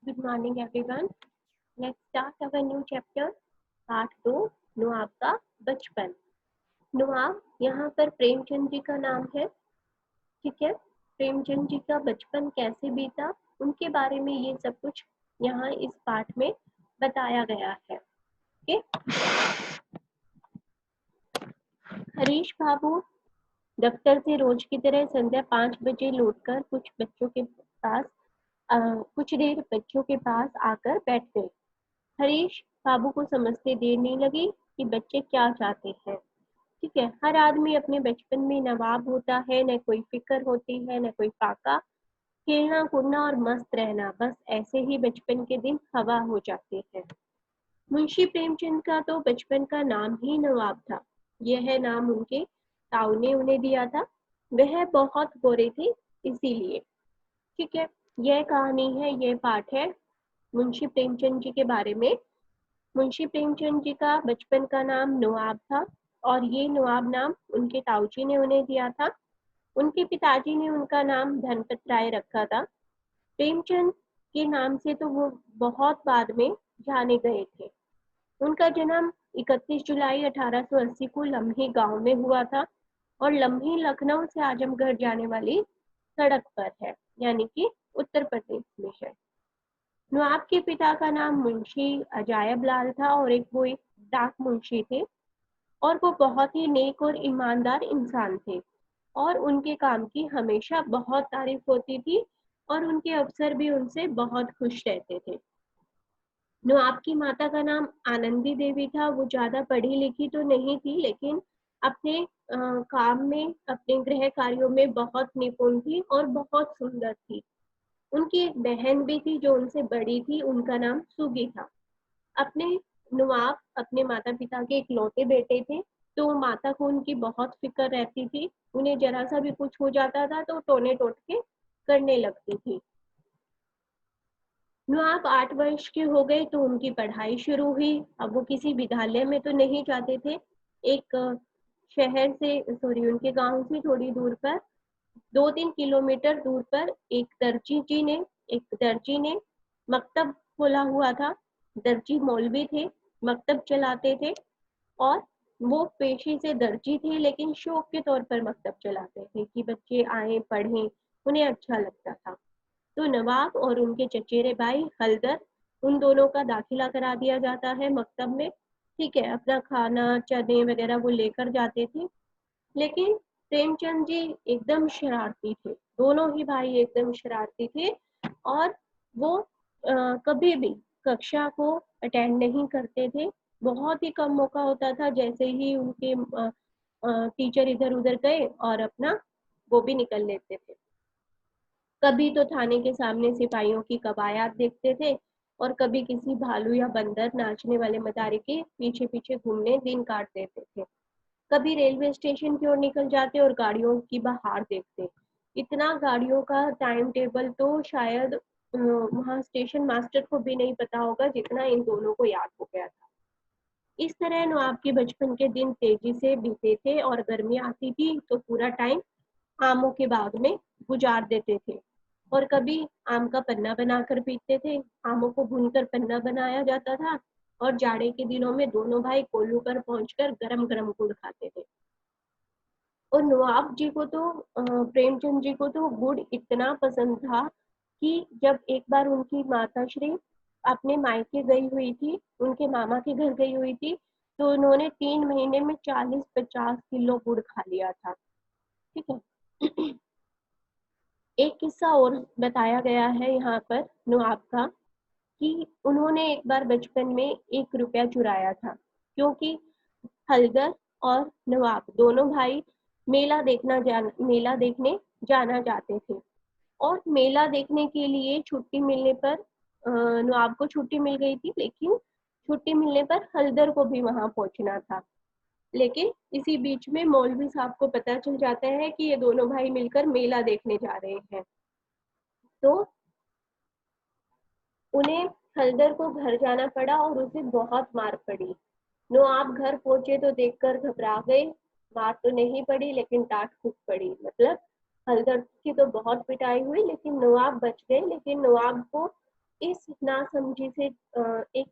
Good morning everyone. Let's start our new chapter. Part 2 नवाब का बचपन। नवाब यहाँ पर प्रेमचंद जी का नाम है। ठीक है, प्रेमचंद जी का बचपन कैसे बीता उनके बारे में ये सब कुछ यहाँ इस पाठ में बताया गया है। ओके, हरीश बाबू दफ्तर से रोज की तरह संध्या 5 बजे लौटकर कुछ देर बच्चों के पास आकर बैठ गए। हरीश बाबू को समझते देर नहीं लगी कि बच्चे क्या चाहते हैं। ठीक है, हर आदमी अपने बचपन में नवाब होता है, न कोई फिक्र होती है न कोई फाका। खेलना कूदना और मस्त रहना, बस ऐसे ही बचपन के दिन हवा हो जाते हैं। मुंशी प्रेमचंद का तो बचपन का नाम ही नवाब था। यह नाम उनके ताऊ ने उन्हें दिया था। वह बहुत गोरे थे इसीलिए। ठीक है, यह कहानी है, यह पाठ है मुंशी प्रेमचंद जी के बारे में। मुंशी प्रेमचंद जी का बचपन का नाम नवाब था और ये नवाब नाम उनके ताऊजी ने उन्हें दिया था। उनके पिताजी ने उनका नाम धनपत राय रखा था। प्रेमचंद के नाम से तो वो बहुत बाद में जाने गए थे। उनका जन्म 31 जुलाई 1880 को लम्हे गांव में हुआ था और लम्हे लखनऊ से आजमगढ़ जाने वाली सड़क पर है, यानी कि उत्तर प्रदेश में है। नवाब के पिता का नाम मुंशी अजायब लाल था और वो एक डाक मुंशी थे और वो बहुत ही नेक और ईमानदार इंसान थे और उनके काम की हमेशा बहुत तारीफ होती थी और उनके अफसर भी उनसे बहुत खुश रहते थे। नवाब की माता का नाम आनंदी देवी था। वो ज्यादा पढ़ी लिखी तो नहीं थी, लेकिन अपने काम में, अपने गृह कार्यों में बहुत निपुण थी और बहुत सुंदर थी। उनकी एक बहन भी थी जो उनसे बड़ी थी, उनका नाम सुगी था। अपने नवाब अपने माता पिता के इकलौते बेटे थे, तो माता को उनकी बहुत फिक्र रहती थी। उन्हें जरा सा भी कुछ हो जाता था तो टोने टोटके करने लगती थी। नवाब 8 वर्ष के हो गए तो उनकी पढ़ाई शुरू हुई। अब वो किसी विद्यालय में तो नहीं जाते थे। एक शहर से, सॉरी, उनके गांव से थोड़ी दूर पर, 2-3 किलोमीटर दूर पर एक दर्जी ने मकतब खोला हुआ था। दर्जी मौलवी थे, मकतब चलाते थे और वो पेशे से दर्जी थे, लेकिन शौक के तौर पर मकतब चलाते थे कि बच्चे आए पढ़ें, उन्हें अच्छा लगता था। तो नवाब और उनके चचेरे भाई हलदर, उन दोनों का दाखिला करा दिया जाता है मकतब में। ठीक है, अपना खाना चने वगैरह वो लेकर जाते थे। लेकिन प्रेमचंद जी एकदम शरारती थे। दोनों ही भाई एकदम शरारती थे और वो कभी भी कक्षा को अटेंड नहीं करते थे। बहुत ही कम मौका होता था, जैसे ही उनके टीचर इधर उधर गए और अपना वो भी निकल लेते थे। कभी तो थाने के सामने सिपाहियों की कवायद देखते थे और कभी किसी भालू या बंदर नाचने वाले मदारी के पीछे पीछे घूमने दिन काट देते थे। कभी रेलवे स्टेशन की ओर निकल जाते और गाड़ियों की बहार देखते। इतना गाड़ियों का टाइम टेबल तो शायद वहाँ स्टेशन मास्टर को भी नहीं पता होगा जितना इन दोनों को याद हो गया था। इस तरह नवाब के बचपन के दिन तेजी से बीते थे और गर्मी आती थी तो पूरा टाइम आमों के बाग में गुजार देते थे और कभी आम का पन्ना बनाकर पीते थे। आमों को भूनकर पन्ना बनाया जाता था और जाड़े के दिनों में दोनों भाई कोल्लू पर पहुंचकर गरम गरम गुड़ खाते थे। और नवाब जी को तो प्रेमचंद जी को तो गुड़ इतना पसंद था कि जब एक बार उनकी माता श्री अपने मायके गई हुई थी, उनके मामा के घर गई हुई थी, तो उन्होंने 3 महीने में 40-50 किलो गुड़ खा लिया था। ठीक है। एक किस्सा और बताया गया है यहाँ पर नवाब का, कि उन्होंने एक बार बचपन में 1 रुपया चुराया था, क्योंकि हलदर और नवाब दोनों भाई मेला देखने जाना चाहते थे और मेला देखने के लिए छुट्टी मिलने पर नवाब को छुट्टी मिल गई थी, लेकिन छुट्टी मिलने पर हलदर को भी वहां पहुंचना था। लेकिन इसी बीच में मौलवी साहब को पता चल जाता है कि ये दोनों भाई मिलकर मेला देखने जा रहे हैं, तो उन्हें हलदर को घर जाना पड़ा और उसे बहुत मार पड़ी। नवाब घर पहुंचे तो देखकर घबरा गए। मार तो नहीं पड़ी लेकिन डांट खूब पड़ी। मतलब हलदर की तो बहुत पिटाई हुई, लेकिन नवाब बच गए। लेकिन नवाब को इस नासमझी से एक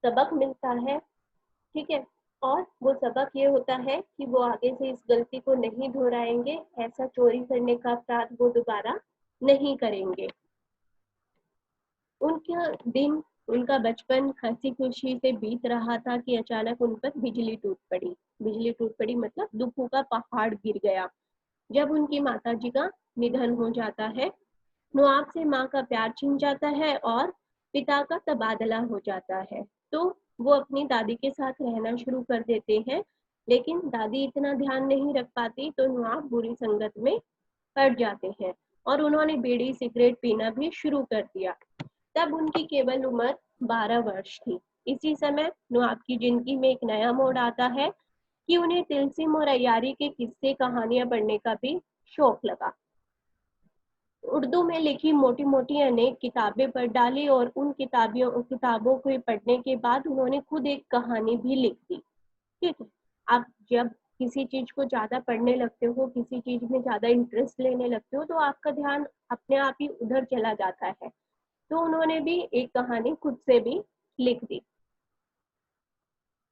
सबक मिलता है, ठीक है। और वो सबक ये होता है कि वो आगे से इस गलती को नहीं दोहराएंगे, ऐसा चोरी करने का अपराध वो दोबारा नहीं करेंगे। उनका दिन, उनका बचपन हंसी खुशी से बीत रहा था कि अचानक उन पर बिजली टूट पड़ी। बिजली टूट पड़ी मतलब दुखों का पहाड़ गिर गया जब उनकी माताजी का निधन हो जाता है। नवाब से माँ का प्यार छिन जाता है और पिता का तबादला हो जाता है। तो वो अपनी दादी के साथ रहना शुरू कर देते हैं, लेकिन दादी इतना ध्यान नहीं रख पाती तो नवाब बुरी संगत में पड़ जाते हैं और उन्होंने बीड़ी सिगरेट पीना भी शुरू कर दिया। तब उनकी केवल उम्र 12 वर्ष थी। इसी समय नवाब की जिंदगी में एक नया मोड़ आता है कि उन्हें तिलस्म और अय्यारी के किस्से कहानियां पढ़ने का भी शौक लगा। उर्दू में लिखी मोटी मोटी अनेक किताबें पढ़ डाली और उन किताबों को पढ़ने के बाद उन्होंने खुद एक कहानी भी लिख दी। ठीक है। आप जब किसी चीज को ज्यादा पढ़ने लगते हो, किसी चीज में ज्यादा इंटरेस्ट लेने लगते हो, तो आपका ध्यान अपने आप ही उधर चला जाता है। तो उन्होंने भी एक कहानी खुद से भी लिख दी।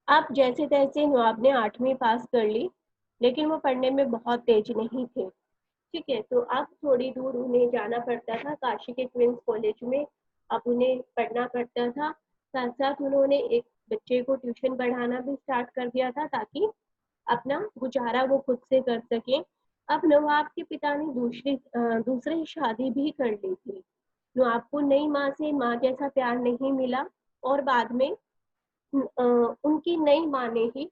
अब जैसे तैसे नवाब ने 8वीं पास कर ली, लेकिन वो पढ़ने में बहुत तेज नहीं थे। ठीक है, तो अब थोड़ी दूर उन्हें जाना पड़ता था, काशी के क्वींस कॉलेज में अब उन्हें पढ़ना पड़ता था। साथ साथ उन्होंने एक बच्चे को ट्यूशन पढ़ाना भी स्टार्ट कर दिया था ताकि अपना गुजारा वो खुद से कर सके। अब नवाब के पिता ने दूसरी शादी भी कर ली थी। नवाब को नई माँ से माँ जैसा प्यार नहीं मिला और बाद में उनकी नई माँ ने ही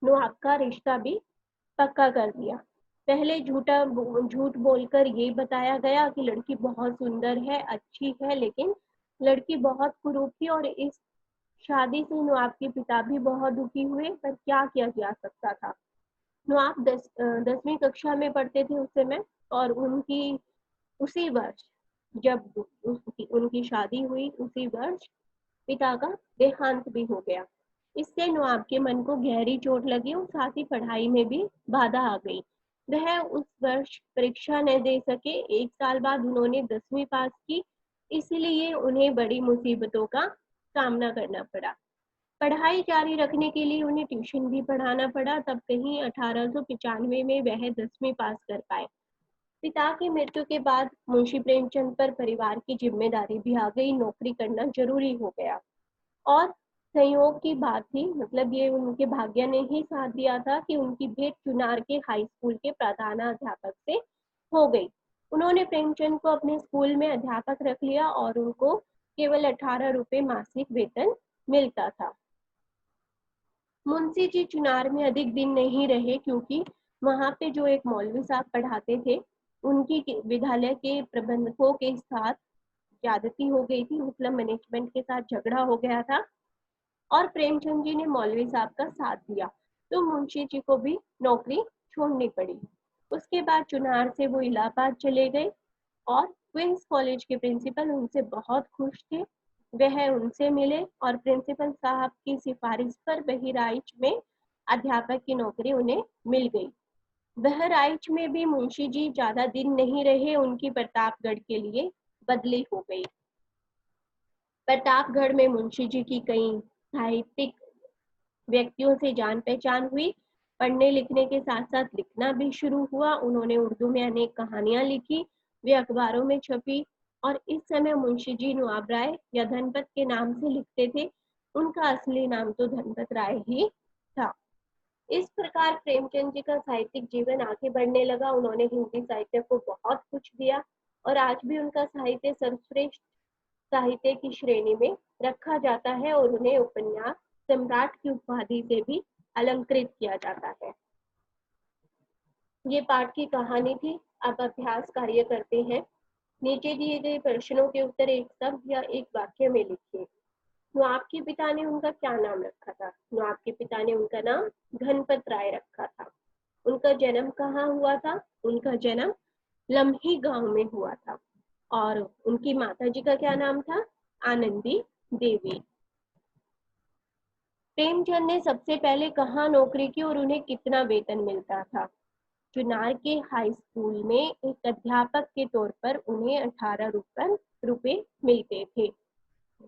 नवाब का रिश्ता भी पक्का कर दिया। पहले झूठ बोलकर ये बताया गया कि लड़की बहुत सुंदर है, अच्छी है, लेकिन लड़की बहुत कुरूप थी और इस शादी से नवाब के पिता भी बहुत दुखी हुए, पर क्या किया जा सकता था। नवाब 10वीं कक्षा में पढ़ते थे उस समय और उनकी उसी वर्ष जब उनकी शादी हुई, उसी वर्ष पिता का देहांत भी हो गया। इससे नवाब के मन को गहरी चोट लगी और साथ ही पढ़ाई में भी बाधा आ गई। वह उस वर्ष परीक्षा न दे सके। 1 साल बाद उन्होंने 10वीं पास की, इसलिए उन्हें बड़ी मुसीबतों का सामना करना पड़ा। पढ़ाई जारी रखने के लिए उन्हें ट्यूशन भी पढ़ाना पड़ा। तब कहीं 1895 में वह 10वीं पास कर पाए। पिता की मृत्यु के बाद मुंशी प्रेमचंद पर परिवार की जिम्मेदारी भी आ गई, नौकरी करना जरूरी हो गया। और संयोग की बात थी, मतलब ये उनके भाग्य ने ही साथ दिया था कि उनकी भेंट चुनार के हाई स्कूल के प्रधानाध्यापक से हो गई। उन्होंने प्रेमचंद को अपने स्कूल में अध्यापक रख लिया और उनको केवल 18 रुपए मासिक वेतन मिलता था। मुंशी जी चुनार में अधिक दिन नहीं रहे क्योंकि वहां पे जो एक मौलवी साहब पढ़ाते थे, उनकी विद्यालय के प्रबंधकों के साथ ज्यादती हो गई थी, मतलब मैनेजमेंट के साथ झगड़ा हो गया था और प्रेमचंद जी ने मौलवी साहब का साथ दिया, तो मुंशी जी को भी नौकरी छोड़नी पड़ी। उसके बाद चुनार से वो इलाहाबाद चले गए और क्वींस कॉलेज के प्रिंसिपल उनसे बहुत खुश थे। वह उनसे मिले और प्रिंसिपल साहब की सिफारिश पर बहराइच में अध्यापक की नौकरी उन्हें मिल गई। बहराइच में भी मुंशी जी ज्यादा दिन नहीं रहे, उनकी प्रतापगढ़ के लिए बदली हो गई। प्रतापगढ़ में मुंशी जी की कई साहित्यिक व्यक्तियों से जान पहचान हुई। पढ़ने लिखने के साथ साथ लिखना भी शुरू हुआ। उन्होंने उर्दू में अनेक कहानियां लिखी, वे अखबारों में छपी और इस समय मुंशी जी नवाब राय या धनपत के नाम से लिखते थे। उनका असली नाम तो धनपत राय ही था। इस प्रकार प्रेमचंद जी का साहित्यिक जीवन आगे बढ़ने लगा। उन्होंने हिंदी साहित्य को बहुत कुछ दिया और आज भी उनका साहित्य सर्वश्रेष्ठ साहित्य की श्रेणी में रखा जाता है और उन्हें उपन्यास सम्राट की उपाधि से भी अलंकृत किया जाता है। ये पाठ की कहानी थी। अब अभ्यास कार्य करते हैं। नीचे दिए गए प्रश्नों के उत्तर एक शब्द या एक वाक्य में लिखिए। नवाब के पिता ने उनका क्या नाम रखा था? नवाब के पिता ने उनका नाम धनपत राय रखा था। उनका जन्म कहाँ हुआ था? उनका जन्म लम्ही गांव में हुआ था। और उनकी माताजी का क्या नाम था? आनंदी देवी। प्रेमचंद ने सबसे पहले कहाँ नौकरी की और उन्हें कितना वेतन मिलता था? चुनार के हाई स्कूल में एक अध्यापक के तौर पर उन्हें 18 रुपए मिलते थे।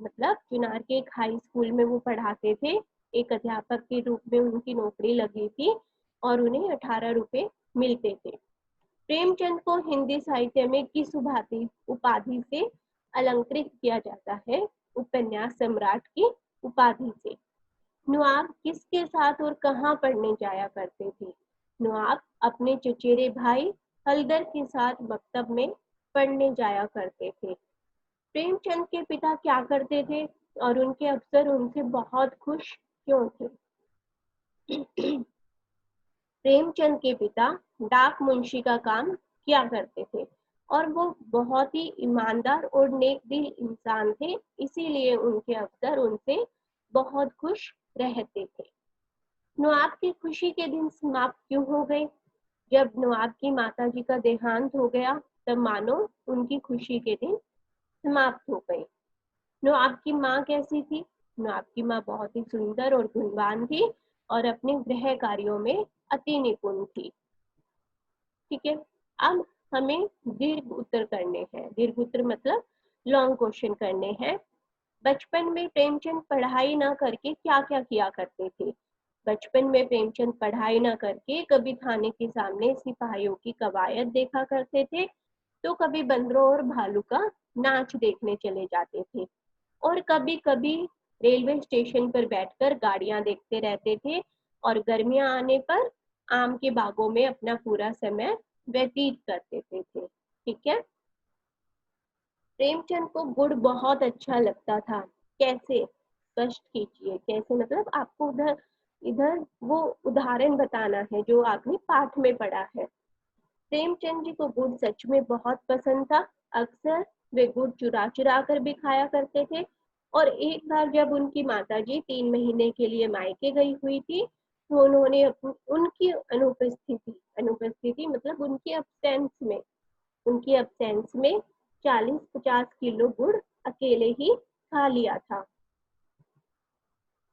मतलब चुनार के एक हाई स्कूल में वो पढ़ाते थे, एक अध्यापक के रूप में उनकी नौकरी लगी थी और उन्हें 18 रुपए मिलते थे। प्रेमचंद को हिंदी साहित्य में किस उपाधि से अलंकृत किया जाता है? उपन्यास सम्राट की उपाधि से। नवाब किसके साथ और कहाँ पढ़ने जाया करते थे? नवाब अपने चचेरे भाई हलदर के साथ मकतब में पढ़ने जाया करते थे। प्रेमचंद के पिता क्या करते थे और उनके अफसर उनसे बहुत खुश क्यों थे? प्रेमचंद के पिता डाक मुंशी का काम किया करते थे और वो बहुत ही ईमानदार और नेक दिल इंसान थे, इसीलिए उनके अफसर उनसे बहुत खुश रहते थे। नवाब की खुशी के दिन समाप्त क्यों हो गए? जब नवाब की माताजी का देहांत हो गया तब मानो उनकी खुशी के दिन समाप्त हो गए। नवाब की माँ कैसी थी? नवाब की माँ बहुत ही सुंदर और गुणवान थी और अपने गृह कार्यों में अति निपुण थी। ठीक है, अब हमें दीर्घ उत्तर करने हैं। दीर्घ उत्तर मतलब लॉन्ग क्वेश्चन करने हैं। बचपन में प्रेमचंद पढ़ाई न करके क्या क्या किया करते थे? बचपन में प्रेमचंद पढ़ाई न करके कभी थाने के सामने सिपाहियों की कवायद देखा करते थे, तो कभी बंदरों और भालू का नाच देखने चले जाते थे और कभी कभी रेलवे स्टेशन पर बैठकर गाड़ियां देखते रहते थे और गर्मियां आने पर आम के बागों में अपना पूरा समय व्यतीत करते थे। ठीक है। प्रेमचंद को गुड़ बहुत अच्छा लगता था। कैसे? स्पष्ट कीजिए। कैसे मतलब आपको उधर इधर वो उदाहरण बताना है जो आपने पाठ में पढ़ा है। प्रेमचंद जी को गुड़ सच में बहुत पसंद था। अक्सर वे गुड़ चुरा चुरा कर भी खाया करते थे और एक बार जब उनकी माताजी 3 महीने के लिए मायके गई हुई थी तो उन्होंने उनकी अनुपस्थिति मतलब उनकी अब्सेंस में 40-50 किलो गुड़ अकेले ही खा लिया था।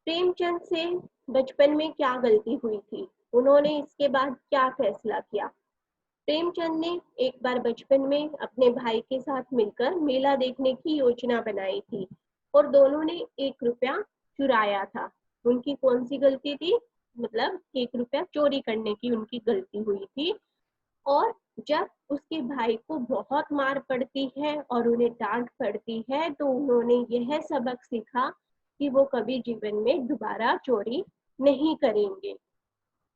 प्रेमचंद से बचपन में क्या गलती हुई थी? उन्होंने इसके बाद क्या फैसला किया? प्रेमचंद ने एक बार बचपन में अपने भाई के साथ मिलकर मेला देखने की योजना बनाई थी और दोनों ने 1 रुपया चुराया था। उनकी कौन सी गलती थी? मतलब 1 रुपया चोरी करने की उनकी गलती हुई थी और जब उसके भाई को बहुत मार पड़ती है और उन्हें डांट पड़ती है तो उन्होंने यह सबक सीखा कि वो कभी जीवन में दोबारा चोरी नहीं करेंगे।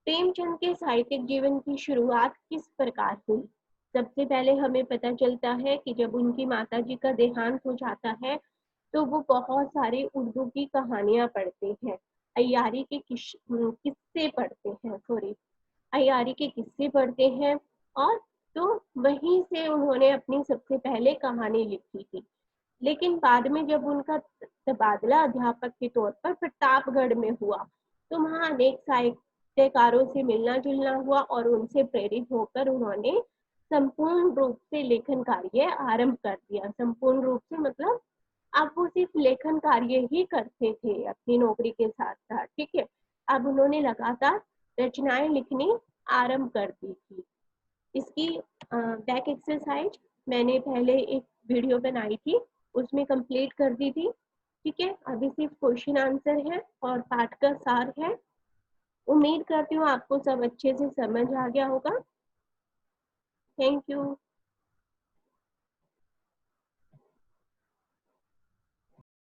प्रेमचंद के साहित्यिक जीवन की शुरुआत किस प्रकार हुई? सबसे पहले हमें पता चलता है कि जब उनकी माताजी का देहांत हो जाता है तो वो बहुत सारे उर्दू की कहानियां पढ़ते हैं, अय्यारी के किस्से पढ़ते हैं, अय्यारी के किस्से पढ़ते हैं और तो वहीं से उन्होंने अपनी सबसे पहले कहानी लिखी थी। लेकिन बाद में जब उनका तबादला अध्यापक के तौर पर प्रतापगढ़ में हुआ तो वहाँ अनेक साहित्यकारों से मिलना जुलना हुआ और उनसे प्रेरित होकर उन्होंने संपूर्ण रूप से लेखन कार्य आरंभ कर दिया। संपूर्ण रूप से मतलब अब वो सिर्फ लेखन कार्य ही करते थे अपनी नौकरी के साथ साथ। ठीक है, अब उन्होंने लगातार रचनाएं लिखनी आरंभ कर दी थी। इसकी बैक एक्सरसाइज मैंने पहले एक वीडियो बनाई थी, उसमें कंप्लीट कर दी थी। ठीक है, अभी सिर्फ क्वेश्चन आंसर है और पाठ का सार है। उम्मीद करती हूँ आपको सब अच्छे से समझ आ गया होगा। Thank you.